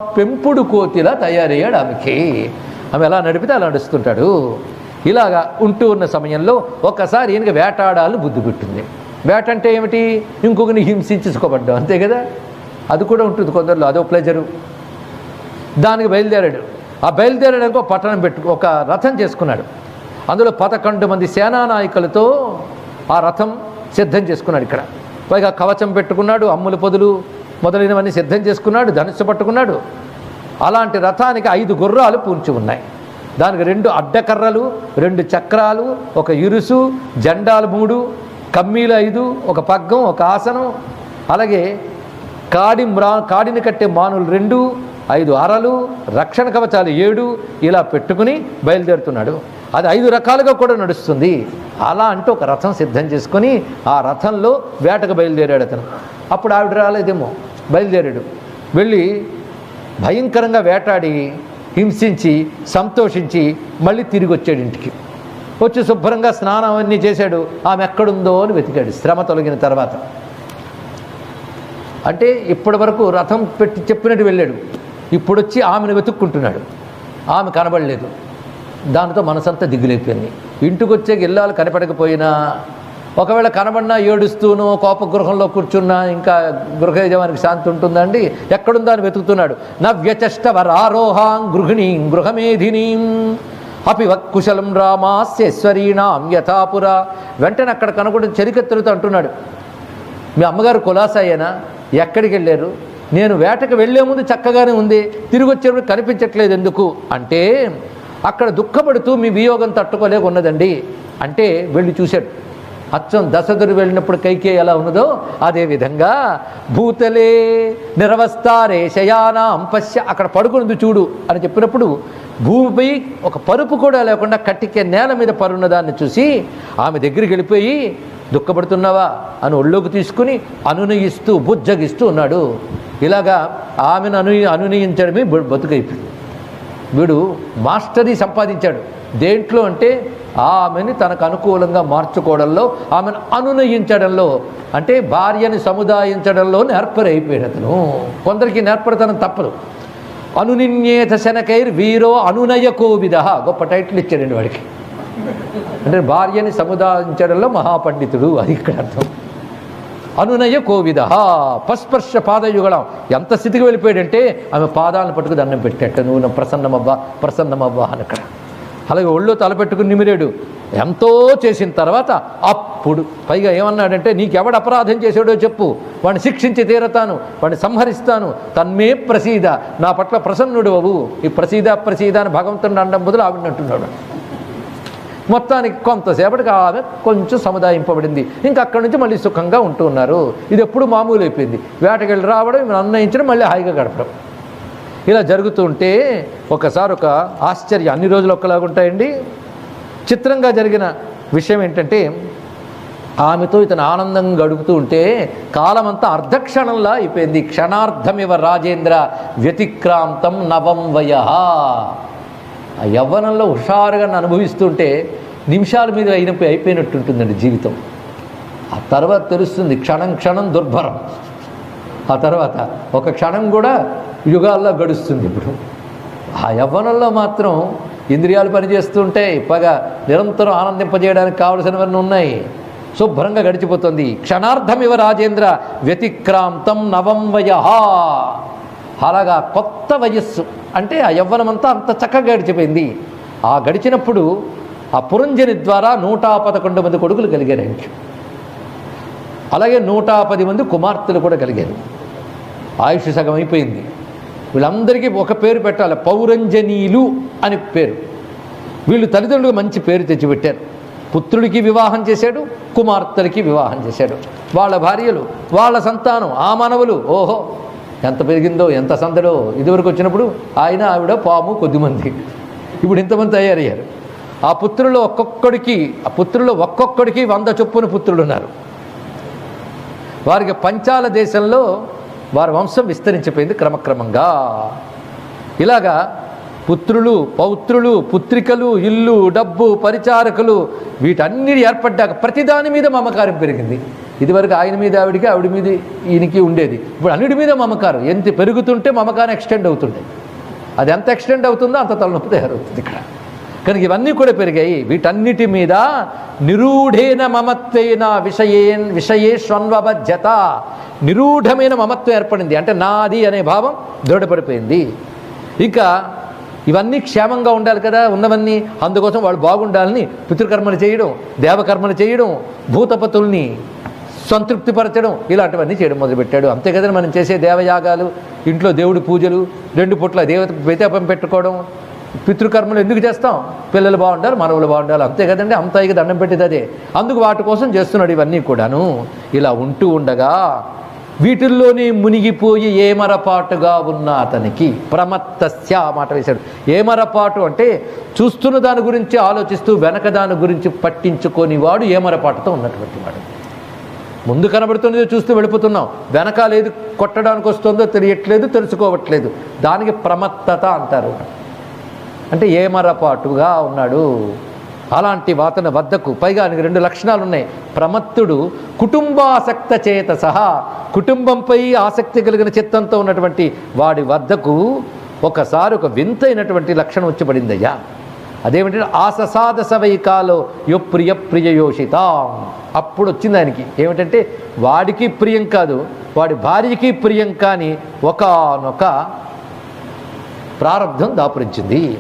పెంపుడు కోతిలా తయారయ్యాడు ఆమెకి. ఆమె ఎలా నడిపితే అలా నడుస్తుంటాడు. ఇలాగా ఉంటూ ఉన్న సమయంలో ఒకసారి ఈయనకి వేటాడాలని బుద్ధి పుట్టింది. వేట అంటే ఏమిటి? ఇంకొకరిని హింసించుకోబడ్డాం, అంతే కదా. అది కూడా ఉంటుంది కొందరిలో, అదో ప్లెజరు. దానికి బయలుదేరాడు. ఆ బయలుదేరడానికి ఒక పట్టణం ఒక రథం చేసుకున్నాడు. అందులో 11 మంది సేనానాయకులతో ఆ రథం సిద్ధం చేసుకున్నాడు. ఇక్కడ పైగా కవచం పెట్టుకున్నాడు, అమ్ముల పొదులు మొదలైనవన్నీ సిద్ధం చేసుకున్నాడు, ధనుస్సు పట్టుకున్నాడు. అలాంటి రథానికి 5 గుర్రాలు పూంచి ఉన్నాయి. దానికి 2 అడ్డకర్రలు, 2 చక్రాలు, ఒక ఇరుసు, జెండాలు 3, కమ్మీలు 5, ఒక పగ్గం, ఒక ఆసనం, అలాగే కాడిని కట్టే మానులు 2, 5 అరలు, రక్షణ కవచాలు 7 ఇలా పెట్టుకుని బయలుదేరుతున్నాడు. అది 5 రకాలుగా కూడా నడుస్తుంది. అలా అంటూ ఒక రథం సిద్ధం చేసుకొని ఆ రథంలో వేటకు బయలుదేరాడు అతను. అప్పుడు ఆవిడ రాలేదేమో, బయలుదేరాడు. వెళ్ళి భయంకరంగా వేటాడి హింసించి సంతోషించి మళ్ళీ తిరిగి వచ్చాడు ఇంటికి. వచ్చి శుభ్రంగా స్నానం అన్నీ చేశాడు. ఆమె ఎక్కడుందో అని వెతికాడు శ్రమ తొలగిన తర్వాత. అంటే ఇప్పటి వరకు రథం పెట్టి చెప్పినట్టు వెళ్ళాడు. ఇప్పుడు వచ్చి ఆమెను వెతుక్కుంటున్నాడు. ఆమె కనబడలేదు. దానితో మనసంతా దిగులైపోయింది. ఇంటికి వచ్చే ఇల్లాలు కనపడకపోయినా, ఒకవేళ కనబడినా ఏడుస్తూనో కోపగృహంలో కూర్చున్నా ఇంకా గృహ యజమానికి శాంతి ఉంటుందండి. ఎక్కడుందా అని వెతుకుతున్నాడు. నవ్యచష్టవరారోహాం గృహిణీం గృహమేధినీం అపి వక్కుశలం రామాస్యేశ్వరీణాం యథాపుర. వెంటనే అక్కడ కనుగొని చెరికెత్తులతో అంటున్నాడు, మీ అమ్మగారు కులాసాయేనా? ఎక్కడికి వెళ్ళారు? నేను వేటకు వెళ్లే ముందు చక్కగానే ఉంది, తిరిగి వచ్చేప్పుడు కనిపించట్లేదు ఎందుకు అంటే, అక్కడ దుఃఖపడుతూ మీ వియోగం తట్టుకోలేక ఉన్నదండి అంటే వెళ్ళి చూశాడు. అచ్చం దశరథుడు వెళ్ళినప్పుడు కైకేయి ఎలా ఉన్నదో అదేవిధంగా భూతలే నిరవస్తారే శయానాం పశ్య, అక్కడ పడుకున్నది చూడు అని చెప్పినప్పుడు భూమిపై ఒక పరుపు కూడా లేకుండా కట్టికే నేల మీద పరున్నదాన్ని చూసి ఆమె దగ్గరికి వెళ్ళిపోయి, దుఃఖపడుతున్నావా అని ఒళ్ళోకి తీసుకుని అనునయిస్తూ బుజ్జగిస్తూ ఉన్నాడు. ఇలాగా ఆమెను అనునయించడమే బతుకైపోయింది. వీడు మాస్టరీ సంపాదించాడు. దేంట్లో అంటే ఆమెని తనకు అనుకూలంగా మార్చుకోవడంలో, ఆమెను అనునయించడంలో, అంటే భార్యని సముదాయించడంలో నేర్పరైపోయాడు అతను. కొందరికి నేర్పడతనం తప్పదు. అనునిన్యేత శనకైర్ వీరో అనునయ కోవిద, గొప్ప టైటిల్ ఇచ్చాడండి వాడికి. అంటే భార్యని సముదాయించడంలో మహాపండితుడు, అది ఇక్కడ అర్థం. అనునయ కోవిద పస్పర్శ పాదయుగళం, ఎంత స్థితికి వెళ్ళిపోయాడంటే ఆమె పాదాలను పట్టుకు దండం పెట్టేట, నువ్వు ప్రసన్నమవ్వా అని అక్కడ. అలాగే ఒళ్ళో తలపెట్టుకుని నిమిరాడు. ఎంతో చేసిన తర్వాత అప్పుడు పైగా ఏమన్నాడంటే, నీకెవడు అపరాధం చేసాడో చెప్పు, వాడిని శిక్షించి తీరతాను, వాడిని సంహరిస్తాను, తన్మే ప్రసీద, నా పట్ల ప్రసన్నుడు అవు. ఈ ప్రసీద అని భగవంతుని అండం బదులు ఆవిడంటున్నాడు. మొత్తానికి కొంతసేపటికి ఆమె కొంచెం సముదాయింపబడింది. ఇంకా అక్కడి నుంచి మళ్ళీ సుఖంగా ఉంటూ ఉన్నారు. ఇది ఎప్పుడు మామూలు అయిపోయింది. వేటకెళ్ళి రావడం, ఈమెను అన్నయించడం, మళ్ళీ హాయిగా గడపడం, ఇలా జరుగుతూ ఉంటే ఒకసారి ఒక ఆశ్చర్యం. అన్ని రోజులు ఒక్కలాగుంటాయండి. చిత్రంగా జరిగిన విషయం ఏంటంటే, ఆమెతో ఇతను ఆనందంగా గడుపుతూ ఉంటే కాలమంతా అర్ధక్షణంలా అయిపోయింది. క్షణార్థమివ రాజేంద్ర వ్యతిక్రాంతం నవం వయ. ఆ యవ్వనంలో హుషారుగా అనుభవిస్తుంటే నిమిషాల మీద అయిపోయినట్టుంటుందండి జీవితం. ఆ తర్వాత తెలుస్తుంది క్షణం క్షణం దుర్భరం. ఆ తర్వాత ఒక క్షణం కూడా యుగాల్లో గడుస్తుంది. ఇప్పుడు ఆ యవ్వనంలో మాత్రం ఇంద్రియాలు పనిచేస్తుంటే పగా నిరంతరం ఆనందింపజేయడానికి కావలసినవన్నీ ఉన్నాయి. శుభ్రంగా గడిచిపోతుంది. క్షణార్థమివ రాజేంద్ర వ్యతిక్రాంతం నవం వయ. అలాగా కొత్త వయస్సు అంటే ఆ యవ్వనమంతా అంత చక్కగా గడిచిపోయింది. ఆ గడిచినప్పుడు ఆ పురంజని ద్వారా 111 మంది కొడుకులు కలిగారు ఆయనకి. అలాగే 110 మంది కుమార్తెలు కూడా కలిగారు. ఆయుష్ సగం అయిపోయింది. వీళ్ళందరికీ ఒక పేరు పెట్టాలి, పౌరంజనీయులు అని పేరు. వీళ్ళు తల్లిదండ్రులకు మంచి పేరు తెచ్చిపెట్టారు. పుత్రుడికి వివాహం చేశాడు, కుమార్తెలకి వివాహం చేశాడు. వాళ్ళ భార్యలు, వాళ్ళ సంతానం, ఆ మానవులు, ఓహో ఎంత పెరిగిందో, ఎంత సందడో. ఇదివరకు వచ్చినప్పుడు ఆయన ఆవిడ పాము కొద్దిమంది, ఇప్పుడు ఇంతమంది తయారయ్యారు. ఆ పుత్రుల్లో ఒక్కొక్కడికి 100 చొప్పున పుత్రులు ఉన్నారు. వారికి పంచాల దేశంలో వారి వంశం విస్తరించిపోయింది క్రమక్రమంగా. ఇలాగా పుత్రులు, పౌత్రులు, పుత్రికలు, ఇల్లు, డబ్బు, పరిచారకులు వీటన్నిటి ఏర్పడ్డాక ప్రతిదాని మీద మమకారం పెరిగింది. ఇదివరకు ఆయన మీద ఆవిడ మీద ఈయనకి ఉండేది. ఇప్పుడు అన్నిటి మీద మమకారం. ఎంత పెరుగుతుంటే మమకారం ఎక్స్టెండ్ అవుతుండే. అది ఎంత ఎక్స్టెండ్ అవుతుందో అంత తలనొప్పి తయారవుతుంది ఇక్కడ. కనుక ఇవన్నీ కూడా పెరిగాయి. వీటన్నిటి మీద నిరూఢేన మమత్వేన విషయేష్వన్వబధ్యత, నిరూఢమైన మమత్వం ఏర్పడింది. అంటే నాది అనే భావం దృఢపడిపోయింది. ఇంకా ఇవన్నీ క్షేమంగా ఉండాలి కదా ఉన్నవన్నీ. అందుకోసం వాళ్ళు బాగుండాలని పితృకర్మలు చేయడం, దేవకర్మలు చేయడం, భూతపతుల్ని సంతృప్తిపరచడం, ఇలాంటివన్నీ చేయడం మొదలుపెట్టాడు. అంతే కదండి మనం చేసే దేవయాగాలు, ఇంట్లో దేవుడి పూజలు, 2 పూట్ల దేవత వ్యతాపం పెట్టుకోవడం, పితృకర్మలు ఎందుకు చేస్తాం? పిల్లలు బాగుండాలి, మనవులు బాగుండాలి, అంతే కదండి. అంతాయికి దండం పెట్టేది అదే. అందుకు వాటి కోసం చేస్తున్నాడు ఇవన్నీ కూడాను. ఇలా ఉంటూ ఉండగా వీటిల్లోనే మునిగిపోయి ఏమరపాటుగా ఉన్న అతనికి ప్రమత్తస్య మాట వేశాడు. ఏమరపాటు అంటే చూస్తున్న దాని గురించి ఆలోచిస్తూ వెనక దాని గురించి పట్టించుకొని వాడు ఏమరపాటుతో ఉన్నటువంటి వాడు. ముందు కనబడుతున్నదో చూస్తూ వెళ్ళిపోతున్నాం, వెనకాల ఏది కొట్టడానికి వస్తుందో తెలియట్లేదు, తెలుసుకోవట్లేదు. దానికి ప్రమత్తత అంటారు. అంటే ఏమరపాటుగా ఉన్నాడు. అలాంటి వాతన వద్దకు పైగా ఆయనకు 2 లక్షణాలు ఉన్నాయి. ప్రమత్తుడు కుటుంబాసక్త చేత సహా, కుటుంబంపై ఆసక్తి కలిగిన చిత్తంతో ఉన్నటువంటి వాడి వద్దకు ఒకసారి ఒక వింతైనటువంటి లక్షణం వచ్చి పడిందయ్యా. అదేమిటంటే ఆససాద సవైకాలో యో ప్రియ ప్రియయోషిత. అప్పుడు వచ్చింది ఆయనకి. ఏమిటంటే వాడికి ప్రియం కాదు, వాడి భార్యకి ప్రియం కాని ఒకానొక ప్రారంధం దాపురించింది.